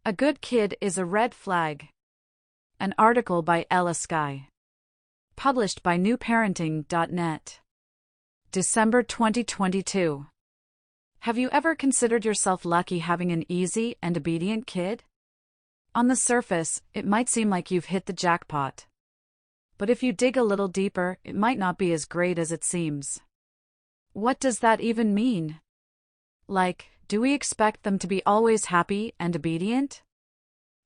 A good kid is a red flag. An article by Ella Skye. Published by newparenting.net. December 2022. Have you ever considered yourself lucky having an easy and obedient kid? On the surface, it might seem like you've hit the jackpot. But if you dig a little deeper, it might not be as great as it seems. What does that even mean? Do we expect them to be always happy and obedient?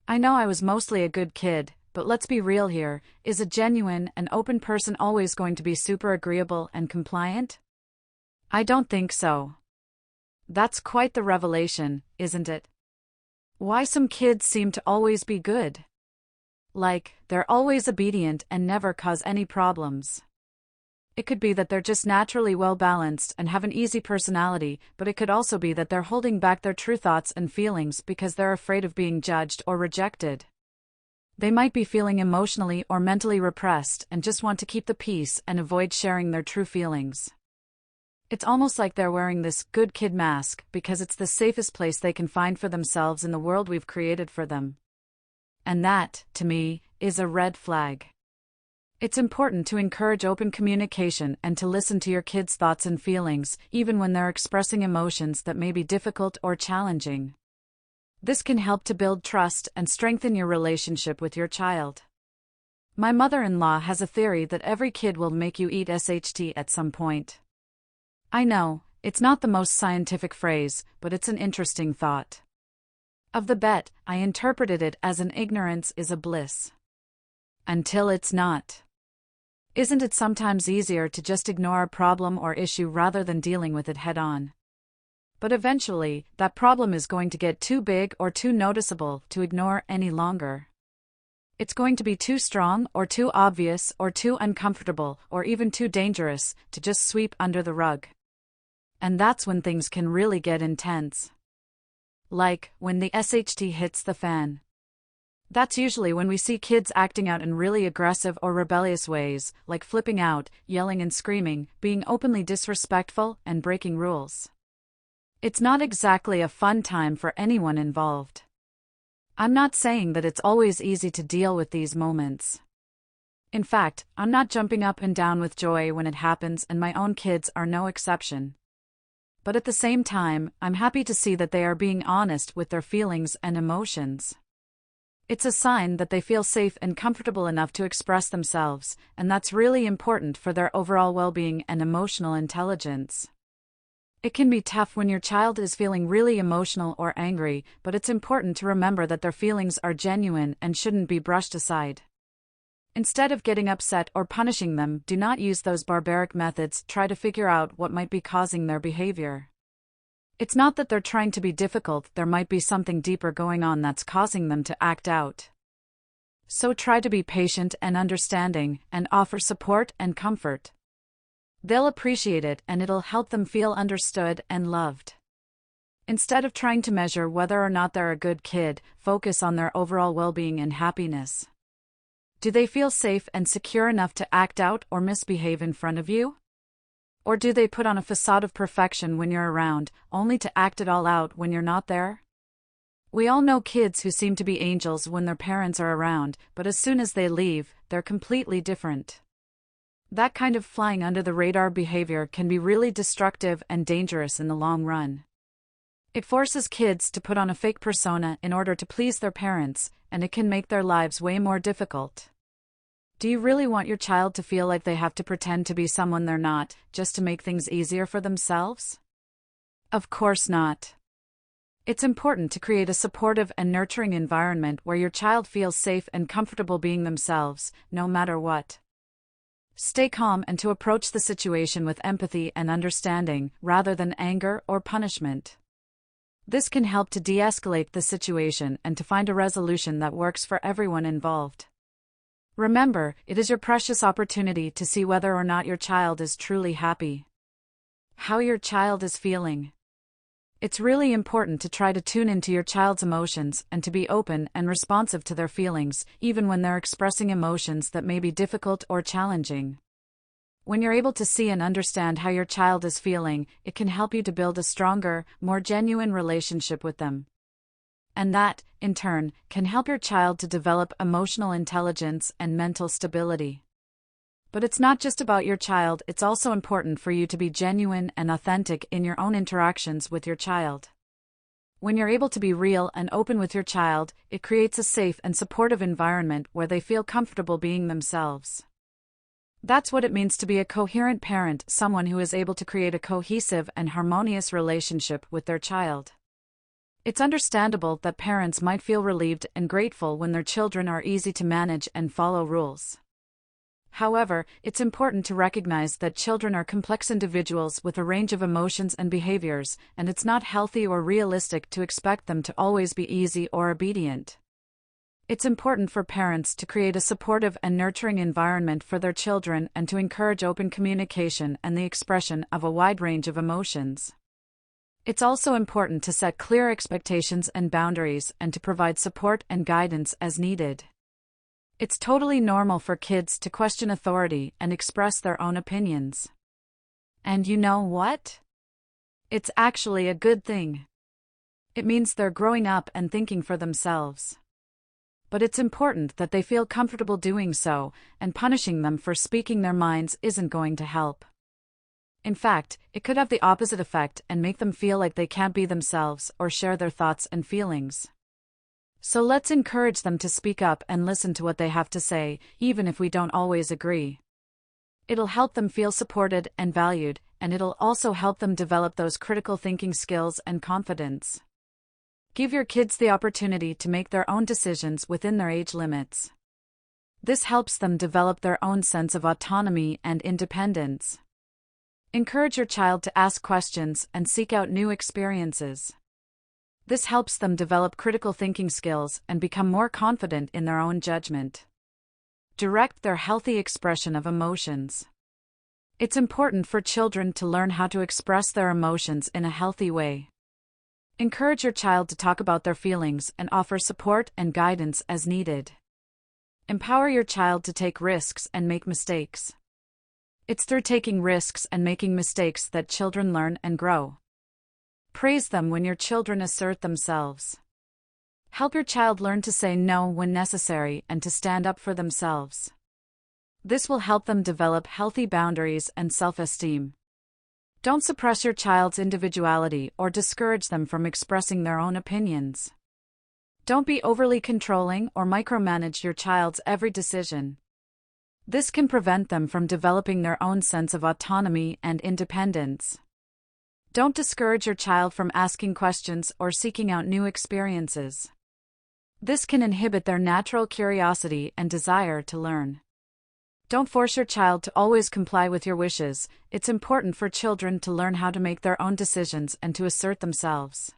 I know I was mostly a good kid, but let's be real here. Is a genuine and open person always going to be super agreeable and compliant? I don't think so. That's quite the revelation, isn't it? Why some kids seem to always be good. They're always obedient and never cause any problems. It could be that they're just naturally well-balanced and have an easy personality, but it could also be that they're holding back their true thoughts and feelings because they're afraid of being judged or rejected. They might be feeling emotionally or mentally repressed and just want to keep the peace and avoid sharing their true feelings. It's almost like they're wearing this good kid mask because it's the safest place they can find for themselves in the world we've created for them. And that, to me, is a red flag. It's important to encourage open communication and to listen to your kids' thoughts and feelings, even when they're expressing emotions that may be difficult or challenging. This can help to build trust and strengthen your relationship with your child. My mother-in-law has a theory that every kid will make you eat SHT at some point. I know, it's not the most scientific phrase, but it's an interesting thought. Of the bet, I interpreted it as an ignorance is a bliss. Until it's not. Isn't it sometimes easier to just ignore a problem or issue rather than dealing with it head-on? But eventually, that problem is going to get too big or too noticeable to ignore any longer. It's going to be too strong or too obvious or too uncomfortable or even too dangerous to just sweep under the rug. And that's when things can really get intense. When the SHT hits the fan. That's usually when we see kids acting out in really aggressive or rebellious ways, like flipping out, yelling and screaming, being openly disrespectful, and breaking rules. It's not exactly a fun time for anyone involved. I'm not saying that it's always easy to deal with these moments. In fact, I'm not jumping up and down with joy when it happens, and my own kids are no exception. But at the same time, I'm happy to see that they are being honest with their feelings and emotions. It's a sign that they feel safe and comfortable enough to express themselves, and that's really important for their overall well-being and emotional intelligence. It can be tough when your child is feeling really emotional or angry, but it's important to remember that their feelings are genuine and shouldn't be brushed aside. Instead of getting upset or punishing them, do not use those barbaric methods. Try to figure out what might be causing their behavior. It's not that they're trying to be difficult, there might be something deeper going on that's causing them to act out. So try to be patient and understanding, and offer support and comfort. They'll appreciate it and it'll help them feel understood and loved. Instead of trying to measure whether or not they're a good kid, focus on their overall well-being and happiness. Do they feel safe and secure enough to act out or misbehave in front of you? Or do they put on a facade of perfection when you're around, only to act it all out when you're not there? We all know kids who seem to be angels when their parents are around, but as soon as they leave, they're completely different. That kind of flying under the radar behavior can be really destructive and dangerous in the long run. It forces kids to put on a fake persona in order to please their parents, and it can make their lives way more difficult. Do you really want your child to feel like they have to pretend to be someone they're not, just to make things easier for themselves? Of course not. It's important to create a supportive and nurturing environment where your child feels safe and comfortable being themselves, no matter what. Stay calm and to approach the situation with empathy and understanding, rather than anger or punishment. This can help to de-escalate the situation and to find a resolution that works for everyone involved. Remember, it is your precious opportunity to see whether or not your child is truly happy. How your child is feeling. It's really important to try to tune into your child's emotions and to be open and responsive to their feelings, even when they're expressing emotions that may be difficult or challenging. When you're able to see and understand how your child is feeling, it can help you to build a stronger, more genuine relationship with them. And that, in turn, can help your child to develop emotional intelligence and mental stability. But it's not just about your child, it's also important for you to be genuine and authentic in your own interactions with your child. When you're able to be real and open with your child, it creates a safe and supportive environment where they feel comfortable being themselves. That's what it means to be a coherent parent, someone who is able to create a cohesive and harmonious relationship with their child. It's understandable that parents might feel relieved and grateful when their children are easy to manage and follow rules. However, it's important to recognize that children are complex individuals with a range of emotions and behaviors, and it's not healthy or realistic to expect them to always be easy or obedient. It's important for parents to create a supportive and nurturing environment for their children and to encourage open communication and the expression of a wide range of emotions. It's also important to set clear expectations and boundaries and to provide support and guidance as needed. It's totally normal for kids to question authority and express their own opinions. And you know what? It's actually a good thing. It means they're growing up and thinking for themselves. But it's important that they feel comfortable doing so, and punishing them for speaking their minds isn't going to help. In fact, it could have the opposite effect and make them feel like they can't be themselves or share their thoughts and feelings. So let's encourage them to speak up and listen to what they have to say, even if we don't always agree. It'll help them feel supported and valued, and it'll also help them develop those critical thinking skills and confidence. Give your kids the opportunity to make their own decisions within their age limits. This helps them develop their own sense of autonomy and independence. Encourage your child to ask questions and seek out new experiences. This helps them develop critical thinking skills and become more confident in their own judgment. Direct their healthy expression of emotions. It's important for children to learn how to express their emotions in a healthy way. Encourage your child to talk about their feelings and offer support and guidance as needed. Empower your child to take risks and make mistakes. It's through taking risks and making mistakes that children learn and grow. Praise them when your children assert themselves. Help your child learn to say no when necessary and to stand up for themselves. This will help them develop healthy boundaries and self-esteem. Don't suppress your child's individuality or discourage them from expressing their own opinions. Don't be overly controlling or micromanage your child's every decision. This can prevent them from developing their own sense of autonomy and independence. Don't discourage your child from asking questions or seeking out new experiences. This can inhibit their natural curiosity and desire to learn. Don't force your child to always comply with your wishes. It's important for children to learn how to make their own decisions and to assert themselves.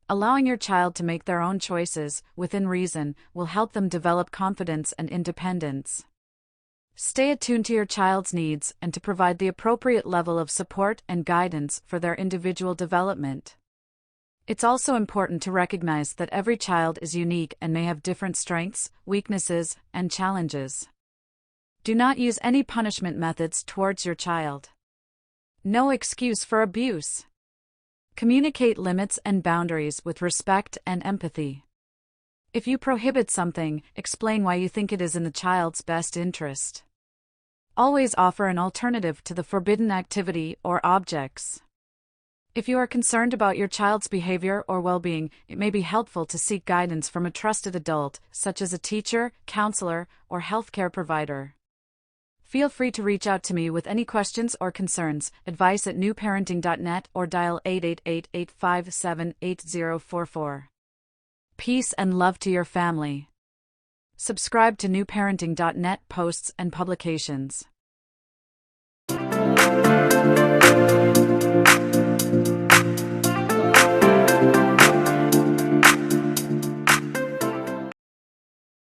Allowing your child to make their own choices, within reason, will help them develop confidence and independence. Stay attuned to your child's needs and to provide the appropriate level of support and guidance for their individual development. It's also important to recognize that every child is unique and may have different strengths, weaknesses, and challenges. Do not use any punishment methods towards your child. No excuse for abuse. Communicate limits and boundaries with respect and empathy. If you prohibit something, explain why you think it is in the child's best interest. Always offer an alternative to the forbidden activity or objects. If you are concerned about your child's behavior or well-being, it may be helpful to seek guidance from a trusted adult, such as a teacher, counselor, or healthcare provider. Feel free to reach out to me with any questions or concerns, advice@newparenting.net, or dial 888-857-8044. Peace and love to your family. Subscribe to newparenting.net posts and publications.